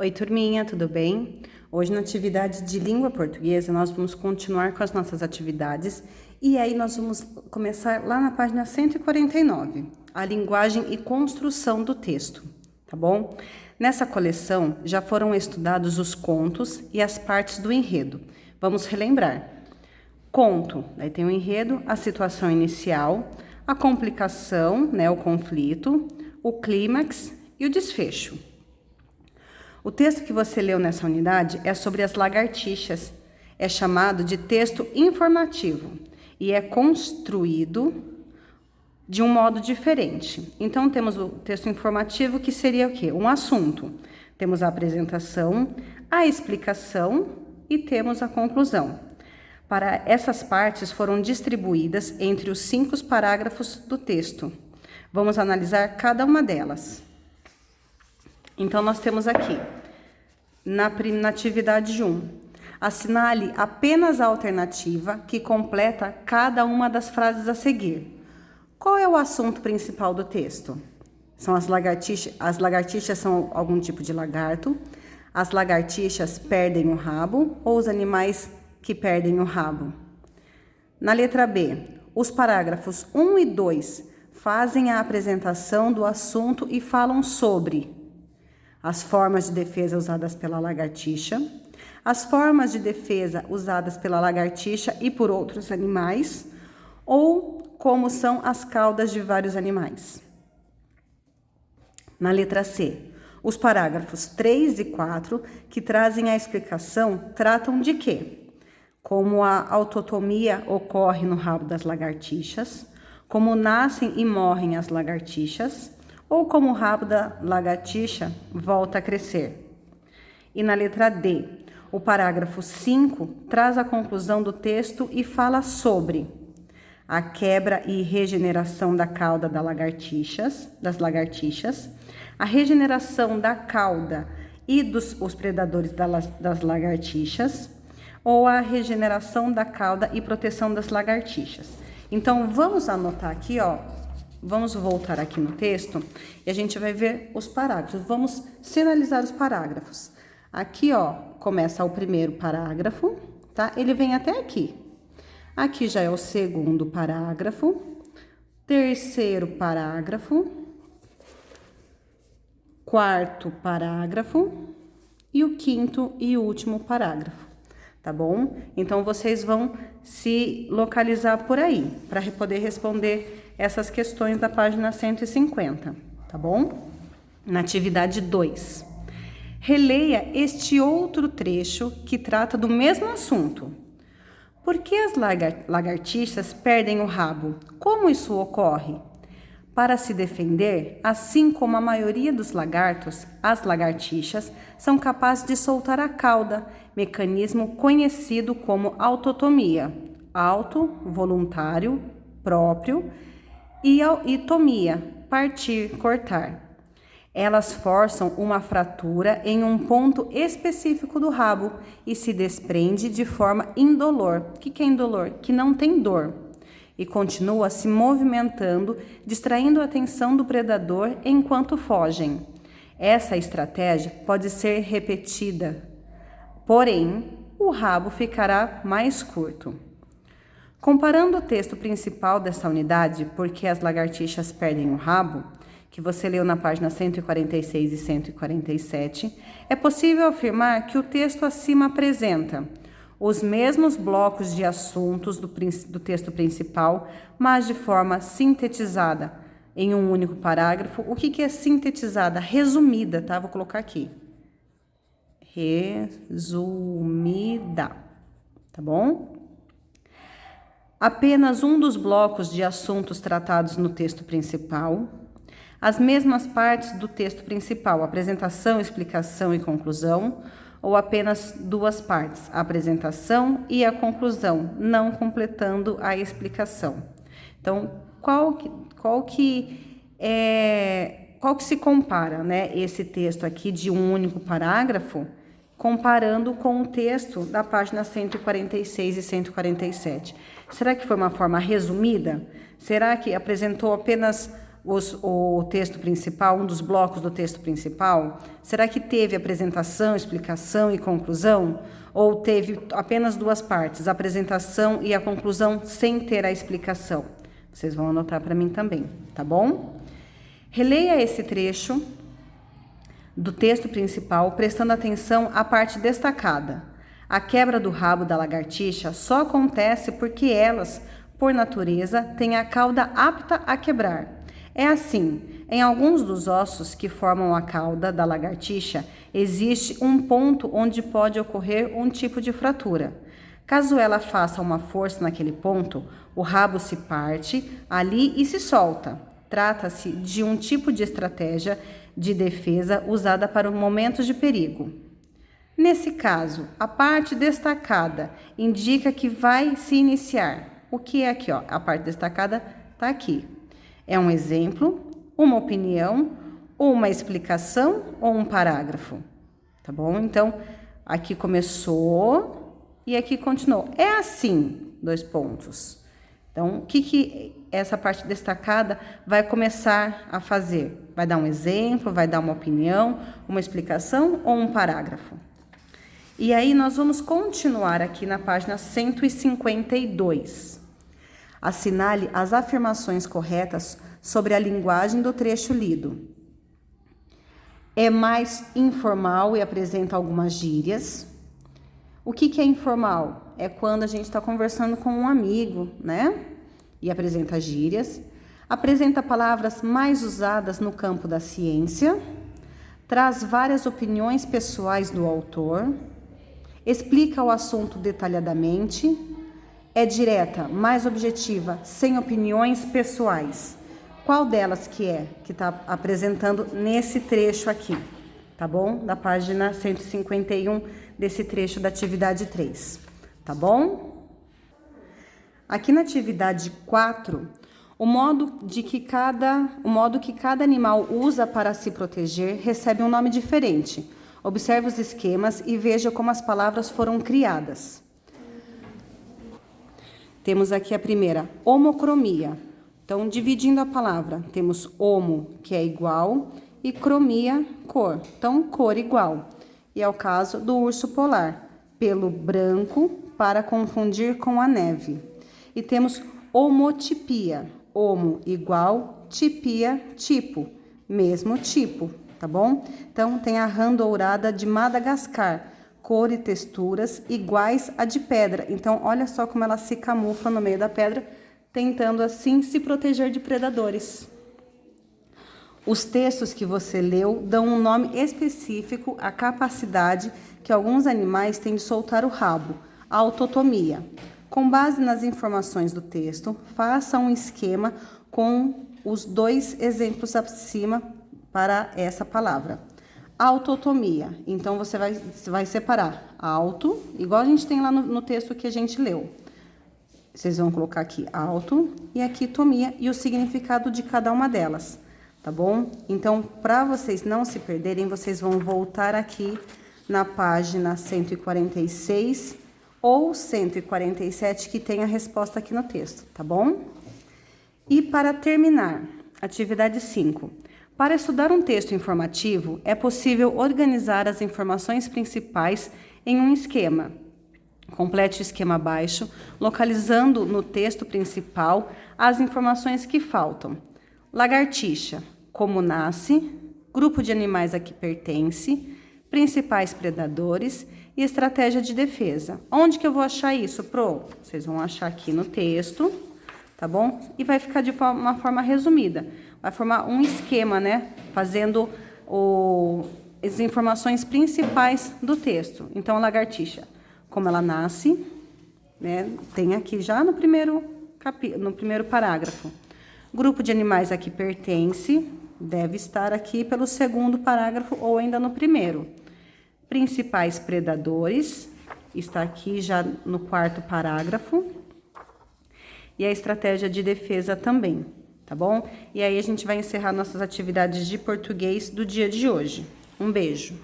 Oi, turminha, tudo bem? Hoje, na atividade de língua portuguesa, nós vamos continuar com as nossas atividades e aí nós vamos começar lá na página 149, a linguagem e construção do texto, tá bom? Nessa coleção já foram estudados os contos e as partes do enredo. Vamos relembrar. Conto, daí tem o enredo, a situação inicial, a complicação, o conflito, o clímax e o desfecho. O texto que você leu nessa unidade é sobre as lagartixas. É chamado de texto informativo e é construído de um modo diferente. Então, temos o texto informativo, que seria o quê? Um assunto. Temos a apresentação, a explicação e temos a conclusão. Para essas partes foram distribuídas entre os 5 parágrafos do texto. Vamos analisar cada uma delas. Então, nós temos aqui, na atividade 1, assinale apenas a alternativa que completa cada uma das frases a seguir. Qual é o assunto principal do texto? São as lagartixas. As lagartixas são algum tipo de lagarto. As lagartixas perdem o rabo ou os animais que perdem o rabo. Na letra B, os parágrafos 1 e 2 fazem a apresentação do assunto e falam sobre as formas de defesa usadas pela lagartixa, as formas de defesa usadas pela lagartixa e por outros animais, ou como são as caudas de vários animais. Na letra C, os parágrafos 3 e 4, que trazem a explicação, tratam de quê? Como a autotomia ocorre no rabo das lagartixas, como nascem e morrem as lagartixas, ou como o rabo da lagartixa volta a crescer. E na letra D, o parágrafo 5 traz a conclusão do texto e fala sobre a quebra e regeneração da cauda das lagartixas, a regeneração da cauda e dos predadores das lagartixas, ou a regeneração da cauda e proteção das lagartixas. Então, vamos anotar aqui, vamos voltar aqui no texto e a gente vai ver os parágrafos. Vamos sinalizar os parágrafos. Aqui, começa o primeiro parágrafo, tá? Ele vem até aqui. Aqui já é o segundo parágrafo, terceiro parágrafo, quarto parágrafo e o quinto e último parágrafo, tá bom? Então, vocês vão se localizar por aí, para poder responder essas questões da página 150, tá bom? Na atividade 2. Releia este outro trecho que trata do mesmo assunto. Por que as lagartixas perdem o rabo? Como isso ocorre? Para se defender, assim como a maioria dos lagartos, as lagartixas são capazes de soltar a cauda, mecanismo conhecido como autotomia, auto, voluntário, próprio, e tomia, partir, cortar. Elas forçam uma fratura em um ponto específico do rabo e se desprende de forma indolor. O que é indolor? Que não tem dor. E continua se movimentando, distraindo a atenção do predador enquanto fogem. Essa estratégia pode ser repetida, porém, o rabo ficará mais curto. Comparando o texto principal dessa unidade, Por que as lagartixas perdem o rabo, que você leu na página 146 e 147, é possível afirmar que o texto acima apresenta os mesmos blocos de assuntos do texto principal, mas de forma sintetizada em um único parágrafo. O que é sintetizada? Resumida, tá? Vou colocar aqui. Resumida, tá bom? Apenas um dos blocos de assuntos tratados no texto principal, as mesmas partes do texto principal, apresentação, explicação e conclusão, ou apenas 2 partes, a apresentação e a conclusão, não completando a explicação. Então, qual que se compara, esse texto aqui de um único parágrafo, comparando com o texto da página 146 e 147. Será que foi uma forma resumida? Será que apresentou apenas o texto principal, um dos blocos do texto principal? Será que teve apresentação, explicação e conclusão? Ou teve apenas duas partes, a apresentação e a conclusão sem ter a explicação? Vocês vão anotar para mim também, tá bom? Releia esse trecho do texto principal, prestando atenção à parte destacada. A quebra do rabo da lagartixa só acontece porque elas, por natureza, têm a cauda apta a quebrar. É assim, em alguns dos ossos que formam a cauda da lagartixa, existe um ponto onde pode ocorrer um tipo de fratura. Caso ela faça uma força naquele ponto, o rabo se parte ali e se solta. Trata-se de um tipo de estratégia de defesa usada para momentos de perigo. Nesse caso, a parte destacada indica que vai se iniciar. O que é aqui, ó? A parte destacada está aqui. É um exemplo, uma opinião, uma explicação ou um parágrafo, tá bom? Então, aqui começou e aqui continuou. É assim, 2 pontos. Então, o que essa parte destacada vai começar a fazer? Vai dar um exemplo, vai dar uma opinião, uma explicação ou um parágrafo? E aí, nós vamos continuar aqui na página 152. Assinale as afirmações corretas sobre a linguagem do trecho lido. É mais informal e apresenta algumas gírias. O que é informal? É quando a gente está conversando com um amigo, né? E apresenta gírias. Apresenta palavras mais usadas no campo da ciência. Traz várias opiniões pessoais do autor. Explica o assunto detalhadamente. É direta, mais objetiva, sem opiniões pessoais. Qual delas que está apresentando nesse trecho aqui, tá bom? Da página 151 desse trecho da atividade 3, tá bom? Aqui na atividade 4, o modo que cada animal usa para se proteger recebe um nome diferente. Observe os esquemas e veja como as palavras foram criadas. Temos aqui a primeira, homocromia. Então, dividindo a palavra, temos homo, que é igual, e cromia, cor. Então, cor igual. E é o caso do urso polar, pelo branco para confundir com a neve. E temos homotipia, homo igual, tipia, tipo, mesmo tipo, tá bom? Então, tem a rã dourada de Madagascar, cor e texturas iguais à de pedra. Então, olha só como ela se camufla no meio da pedra, tentando assim se proteger de predadores. Os textos que você leu dão um nome específico à capacidade que alguns animais têm de soltar o rabo, a autotomia. Com base nas informações do texto, faça um esquema com os 2 exemplos acima para essa palavra. Autotomia. Então, você vai separar auto, igual a gente tem lá no texto que a gente leu. Vocês vão colocar aqui auto e aqui tomia e o significado de cada uma delas, tá bom? Então, para vocês não se perderem, vocês vão voltar aqui na página 146 ou 147, que tem a resposta aqui no texto, tá bom? E para terminar, atividade 5. Para estudar um texto informativo, é possível organizar as informações principais em um esquema. Complete o esquema abaixo, localizando no texto principal as informações que faltam. Lagartixa, como nasce, grupo de animais a que pertence, principais predadores e estratégia de defesa. Onde que eu vou achar isso, Pro? Vocês vão achar aqui no texto, tá bom? E vai ficar de uma forma resumida. Vai formar um esquema, né? Fazendo as informações principais do texto. Então, a lagartixa, como ela nasce, né? Tem aqui já no primeiro parágrafo. Grupo de animais a que pertence, deve estar aqui pelo 2º parágrafo ou ainda no 1º. Principais predadores, está aqui já no 4º parágrafo. E a estratégia de defesa também, tá bom? E aí a gente vai encerrar nossas atividades de português do dia de hoje. Um beijo!